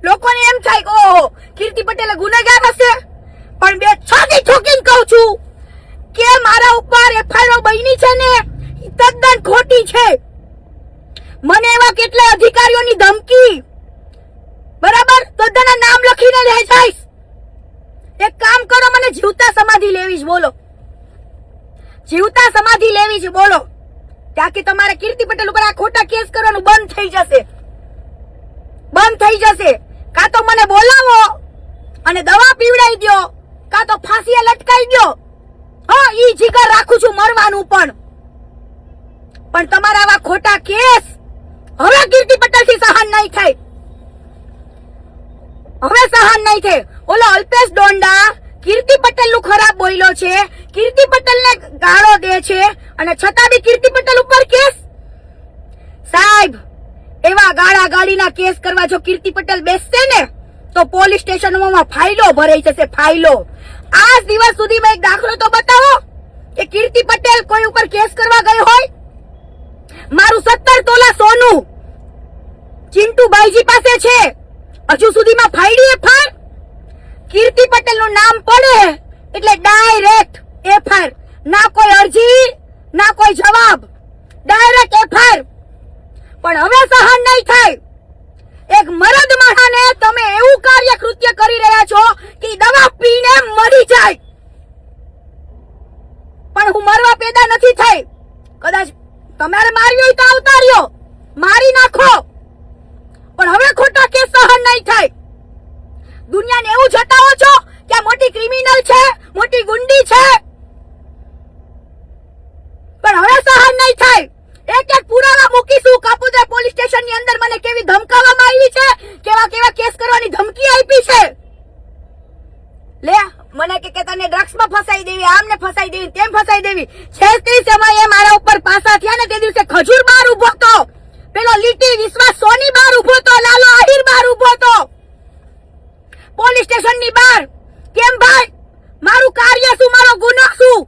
લોકોને એમ થાય કે ઓહો કીર્તિ પટેલ ગુનેગાર હશે, પણ બે છાતી ઠોકીને કહું છું કે મારા ઉપર એફઆઈઆર બની છે ને તદ્દન ખોટી છે. મને એવા કેટલા અધિકારીઓની ધમકી, બરાબર, બધાના નામ લખીને લઈ જઈશ. એક કામ કરો, મને જીવતા સમાધિ લેવી છે, બોલો જીવતા સમાધિ લેવી છે, બોલો. ત્યાંથી તમારે કીર્તિ પટેલ ઉપર આ ખોટા કેસ કરવાનું બંધ થઈ જશે, બંધ થઈ જશે. કાં તો મને બોલાવો અને દવા પીવડાવી દો, કાં તો ફાંસીએ લટકાવી દો. હા, ઈ જીગર રાખું છું મરવાનું, પણ તમારા આવા ખોટા કેસ હવે કીર્તિ પટેલ થી સહન નહીં થાય, હવે સહન નહીં થાય. ઓલો અલ્પેશ ડોંડા કીર્તિ પટેલ નું ખરાબ બોલ્યો છે, કીર્તિ પટેલ ને ગાળો દે છે, અને છતાં બી કીર્તિ પટેલ ઉપર કેસ. સાહેબ, એવા ગાળા ગાડીના કેસ કરવા જો કીર્તિ પટેલ બેસશે ને તો પોલીસ સ્ટેશનોમાં ફાઇલો ભરાઈ જશે, ફાઇલો. આજ દિવસ સુધીમાં એક દાખલો તો બતાવો કે કીર્તિ પટેલ કોઈ ઉપર કેસ કરવા ગઈ હોય. મારું 17 તોલા સોનું ચિંટુભાઈજી પાસે છે, હજુ સુધીમાં ફાઇડી એફઆઈઆર. કીર્તિ પટેલ નું નામ પડે એટલે ડાયરેક્ટ એફઆઈઆર, ના કોઈ અરજી ના કોઈ જવાબ, ડાયરેક્ટ એફઆઈઆર. પણ હવે સહન નહીં થાય. એક મરદ માણસને તમે એવું કાર્ય કૃત્ય કરી રહ્યા છો કે દવા પીને મરી જાય. પણ હું મરવા પેદા નથી થઈ. કદાચ તમારે મારવી હોય તો આવતા રહ્યો, મારી નાખો, પણ હવે ખોટા કેસ સહન નહીં થાય. દુનિયાને એવું જતાવો છો કે આ મોટી ક્રિમિનલ છે, મોટી ગુંડી છે, પણ હવે સહન નહીં થાય. એક એક પુરાવા મૂકીશું. કાપોદ્રા પોલીસ સ્ટેશન ની અંદર મને કેવી ધમકાવવામાં આવી છે, કેવા કેવા કેસ કરવાની ધમકી આપી છે. લે, મને કે તને ડ્રગ્સ માં ફસાઈ દેવી, આમને ફસાઈ દેવી, તેમ ફસાઈ દેવી. છે તે સમયે મારા ઉપર પાસા થયા ને તે દિવસે ખજૂર બાર ઉભો તો, પેલો લીટી વિશ્વાસ સોની બાર ઉભો તો, લાલો આહિર બાર ઉભો તો, પોલીસ સ્ટેશન ની બહાર. કેમ ભાઈ, મારું કાર્ય શું, મારો ગુનો શું?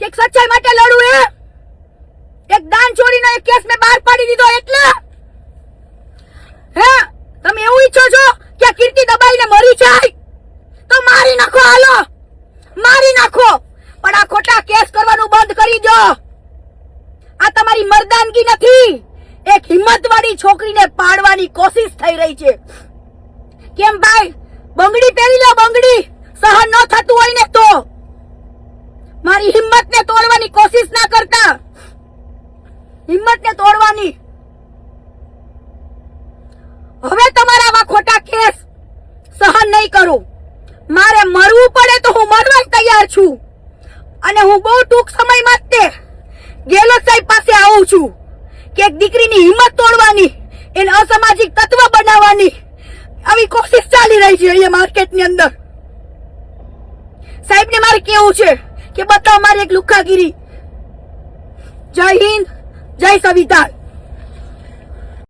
એક સચ્ચાઈ માટે લડું, એક દાન ચોરીનો એક કેસ મેં બહાર પાડી દીધો એટલે. હે, તમે એવું ઈચ્છો છો કે કીર્તિ દબાઈને મરી જાય તો મારી નાખો, હાલો મારી નાખો, પણ આ ખોટા કેસ કરવાનું બંધ કરી દો. આ તમારી મર્દાનગી નથી, એક હિંમતવાળી છોકરીને પાડવાની કોશિશ થઈ રહી છે. કેમ ભાઈ, બંગડી પહેરી લો, બંગડી. સહન ન થતું હોય ને તો મારી હિંમતને તોડવાની કોશિશ ના કરતા, હિંમતને તોડવાની. હવે તમારા આવા ખોટા કેસ સહન નહીં કરું. મારે મરવું પડે તો હું મરવા તૈયાર છું, અને હું બહુ ટૂંક સમયમાં જ તે ગેહલોત સાહેબ પાસે આવું છું કે એક દીકરીની હિંમત તોડવાની, એને અસામાજિક તત્વ બનાવવાની આવી કોશિશ ચાલી રહી છે અહીંયા માર્કેટની અંદર. સાહેબને મારે કેવું છે કે બતાવો મારી એક લુખ્ખાગીરી. જય હિન્દ, જય સંવિધાન.